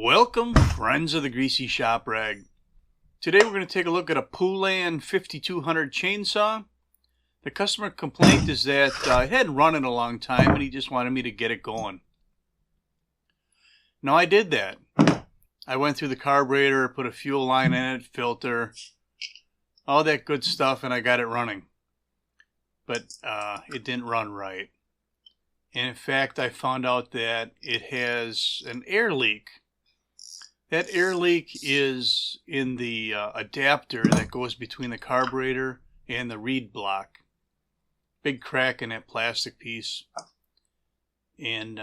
Welcome, friends of the Greasy Shop Rag. Today we're going to take a look at a Poulan 5200 chainsaw. The customer complaint is that it hadn't run in a long time and he just wanted me to get it going. Now I did that. I went through the carburetor, put a fuel line in it, filter, all that good stuff, and I got it running. But it didn't run right. And in fact, I found out that it has an air leak. That air leak is in the adapter that goes between the carburetor and the reed block. Big crack in that plastic piece. And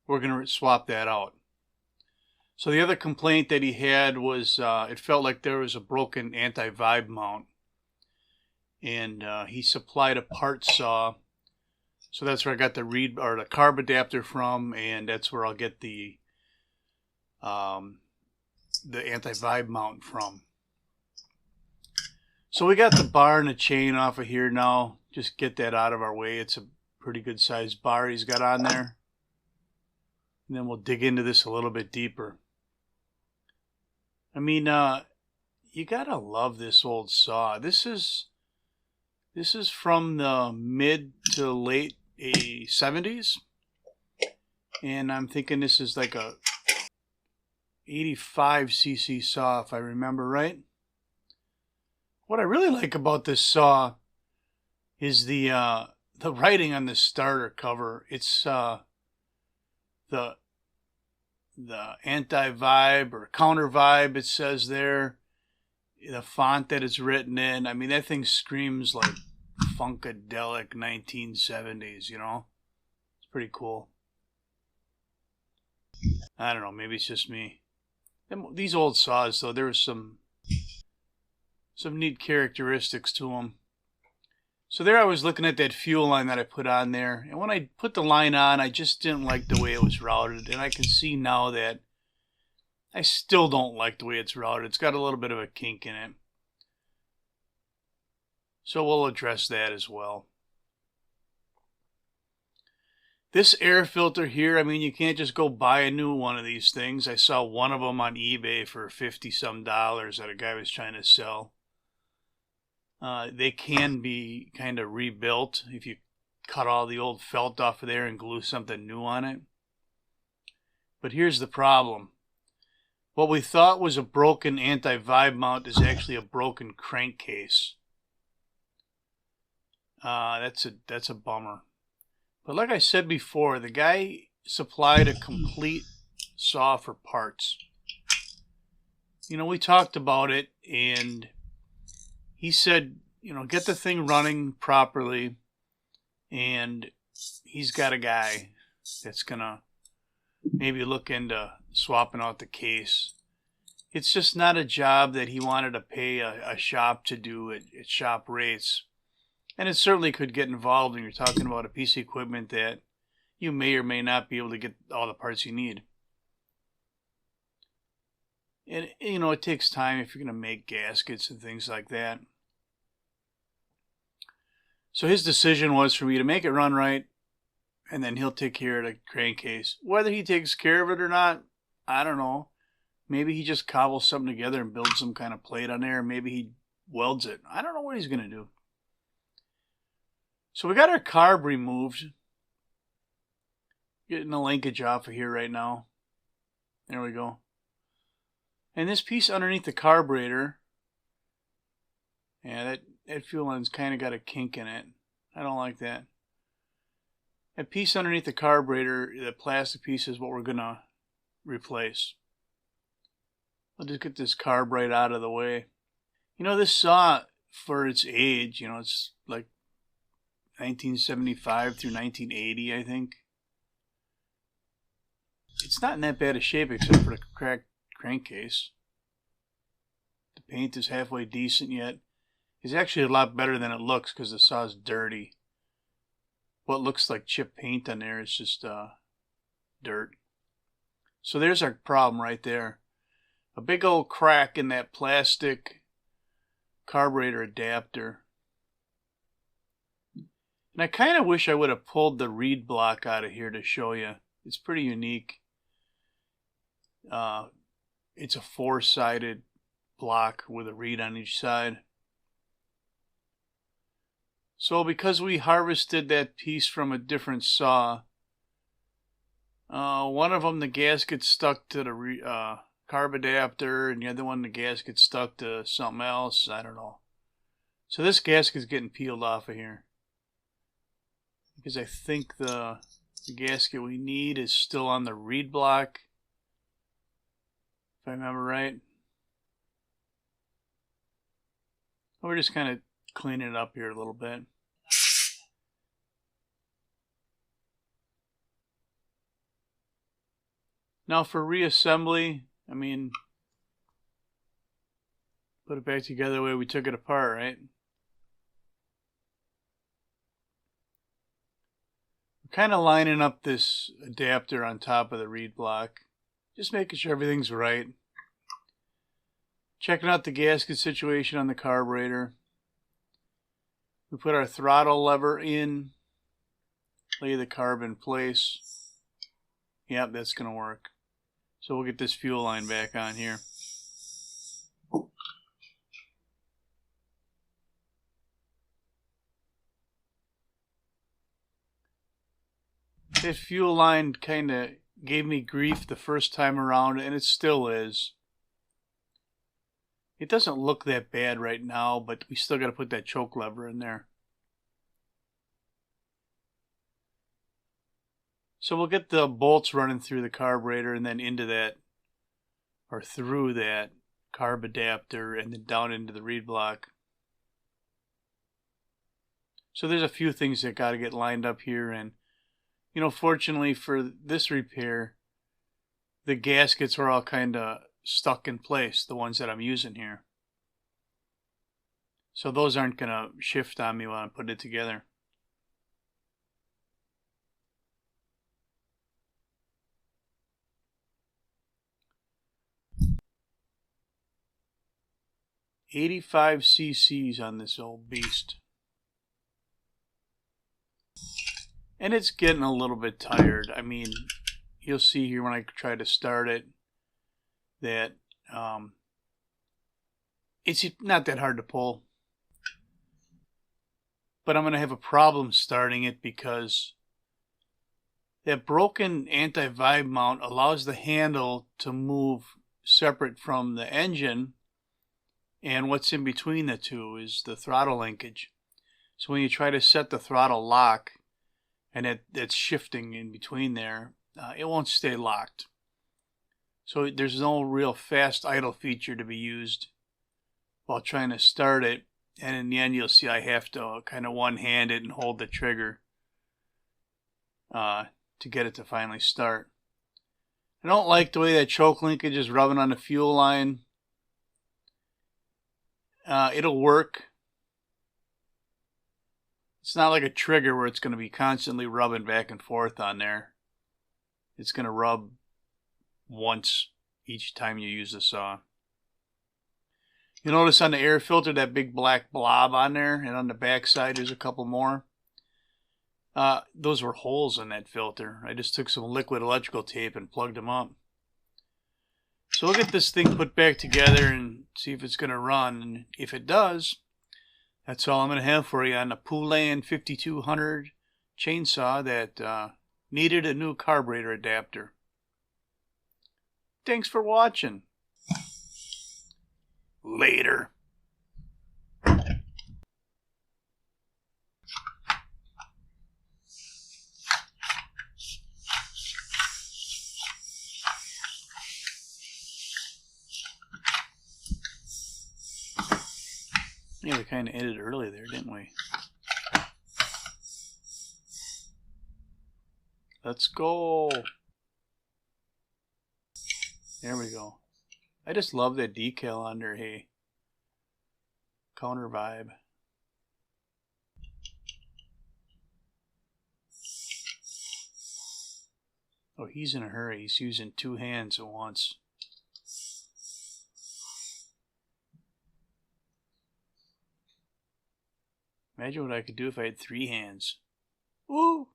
we're going to swap that out. So the other complaint that he had was it felt like there was a broken anti-vibe mount. And he supplied a part saw. So that's where I got the reed or the carb adapter from, and that's where I'll get the anti-vibe mount from. So we got the bar and the chain off of here now. Just get that out of our way. It's a pretty good sized bar he's got on there. And then we'll dig into this a little bit deeper. I mean, you gotta love this old saw. This is from the mid to late 70s. And I'm thinking this is like a 85cc saw, if I remember right. What I really like about this saw is the writing on the starter cover. It's the anti-vibe or counter-vibe, it says there. The font that it's written in, I mean, that thing screams like funkadelic 1970s, you know? It's pretty cool. I don't know, maybe it's just me. These old saws, though, there was some neat characteristics to them. So there I was looking at that fuel line that I put on there. And when I put the line on, I just didn't like the way it was routed. And I can see now that I still don't like the way it's routed. It's got a little bit of a kink in it. So we'll address that as well. This air filter here, I mean, you can't just go buy a new one of these things. I saw one of them on eBay for $50-some that a guy was trying to sell. They can be kind of rebuilt if you cut all the old felt off of there and glue something new on it. But here's the problem. What we thought was a broken anti-vibe mount is actually a broken crankcase. That's a bummer. But like I said before, the guy supplied a complete saw for parts. You know, we talked about it, and he said, you know, get the thing running properly, and he's got a guy that's going to maybe look into swapping out the case. It's just not a job that he wanted to pay a shop to do at shop rates. And it certainly could get involved when you're talking about a piece of equipment that you may or may not be able to get all the parts you need. And, you know, it takes time if you're going to make gaskets and things like that. So his decision was for me to make it run right, and then he'll take care of the crankcase. Whether he takes care of it or not, I don't know. Maybe he just cobbles something together and builds some kind of plate on there. Maybe he welds it. I don't know what he's going to do. So we got our carb removed. Getting the linkage off of here right now. There we go. And this piece underneath the carburetor, yeah, that fuel line's kind of got a kink in it. I don't like that. That piece underneath the carburetor, the plastic piece, is what we're going to replace. I'll just get this carb right out of the way. You know, this saw, for its age, you know, it's like 1975 through 1980, I think. It's not in that bad a shape except for the cracked crankcase. The paint is halfway decent yet. It's actually a lot better than it looks because the saw is dirty. What looks like chip paint on there is just dirt. So there's our problem right there. A big old crack in that plastic carburetor adapter. And I kind of wish I would have pulled the reed block out of here to show you. It's pretty unique. it's a 4-sided block with a reed on each side. So because we harvested that piece from a different saw, one of them the gasket stuck to the carb adapter, and the other one the gasket stuck to something else. I don't know. So this gasket's getting peeled off of here, because I think the gasket we need is still on the reed block, if I remember right. We're just kind of cleaning it up here a little bit. Now for reassembly, I mean, put it back together the way we took it apart, right? We're kind of lining up this adapter on top of the reed block, just making sure everything's right. Checking out the gasket situation on the carburetor. We put our throttle lever in, lay the carb in place. Yep, that's going to work. So we'll get this fuel line back on here. That fuel line kind of gave me grief the first time around, and it still is. It doesn't look that bad right now, but we still got to put that choke lever in there. So we'll get the bolts running through the carburetor and then into that, or through that carb adapter, and then down into the reed block. So there's a few things that got to get lined up here, and you know, fortunately for this repair, the gaskets were all kind of stuck in place, the ones that I'm using here. So those aren't going to shift on me when I put it together. $85 cc's on this old beast. And it's getting a little bit tired. I mean, you'll see here when I try to start it that it's not that hard to pull. But I'm going to have a problem starting it because that broken anti-vibe mount allows the handle to move separate from the engine, and what's in between the two is the throttle linkage. So when you try to set the throttle lock, and it's shifting in between there, it won't stay locked. So there's no real fast idle feature to be used while trying to start it. And in the end, you'll see I have to kind of one-hand it and hold the trigger to get it to finally start. I don't like the way that choke linkage is rubbing on the fuel line. It'll work. It's not like a trigger where it's going to be constantly rubbing back and forth on there. It's going to rub once each time you use the saw. You notice on the air filter that big black blob on there, and on the back side there's a couple more. Those were holes in that filter. I just took some liquid electrical tape and plugged them up. So we'll get this thing put back together and see if it's going to run. And if it does, that's all I'm going to have for you on the Poulan 5200 chainsaw that needed a new carburetor adapter. Thanks for watching. Later. Yeah, we kind of ended early there, didn't we? Let's go. There we go. I just love that decal under, hey. Counter vibe. Oh, he's in a hurry. He's using two hands at once. Imagine what I could do if I had three hands. Woo!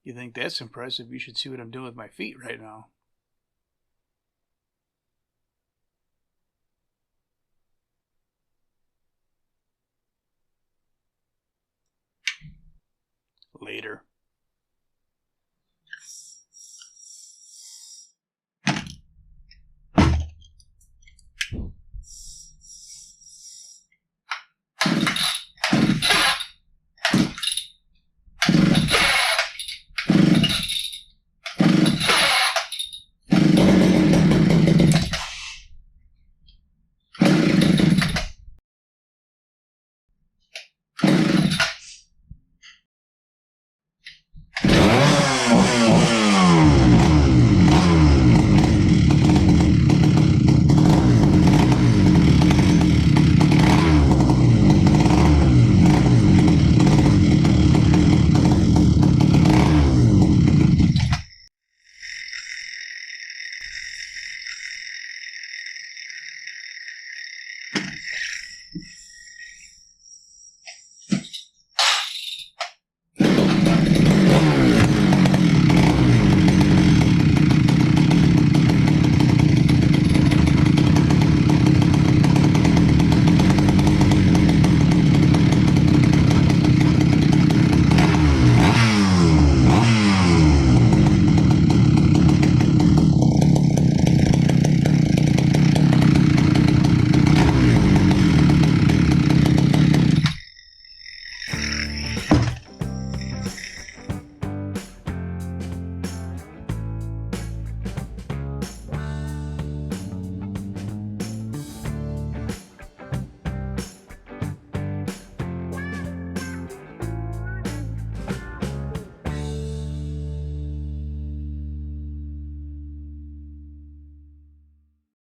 You think that's impressive? You should see what I'm doing with my feet right now.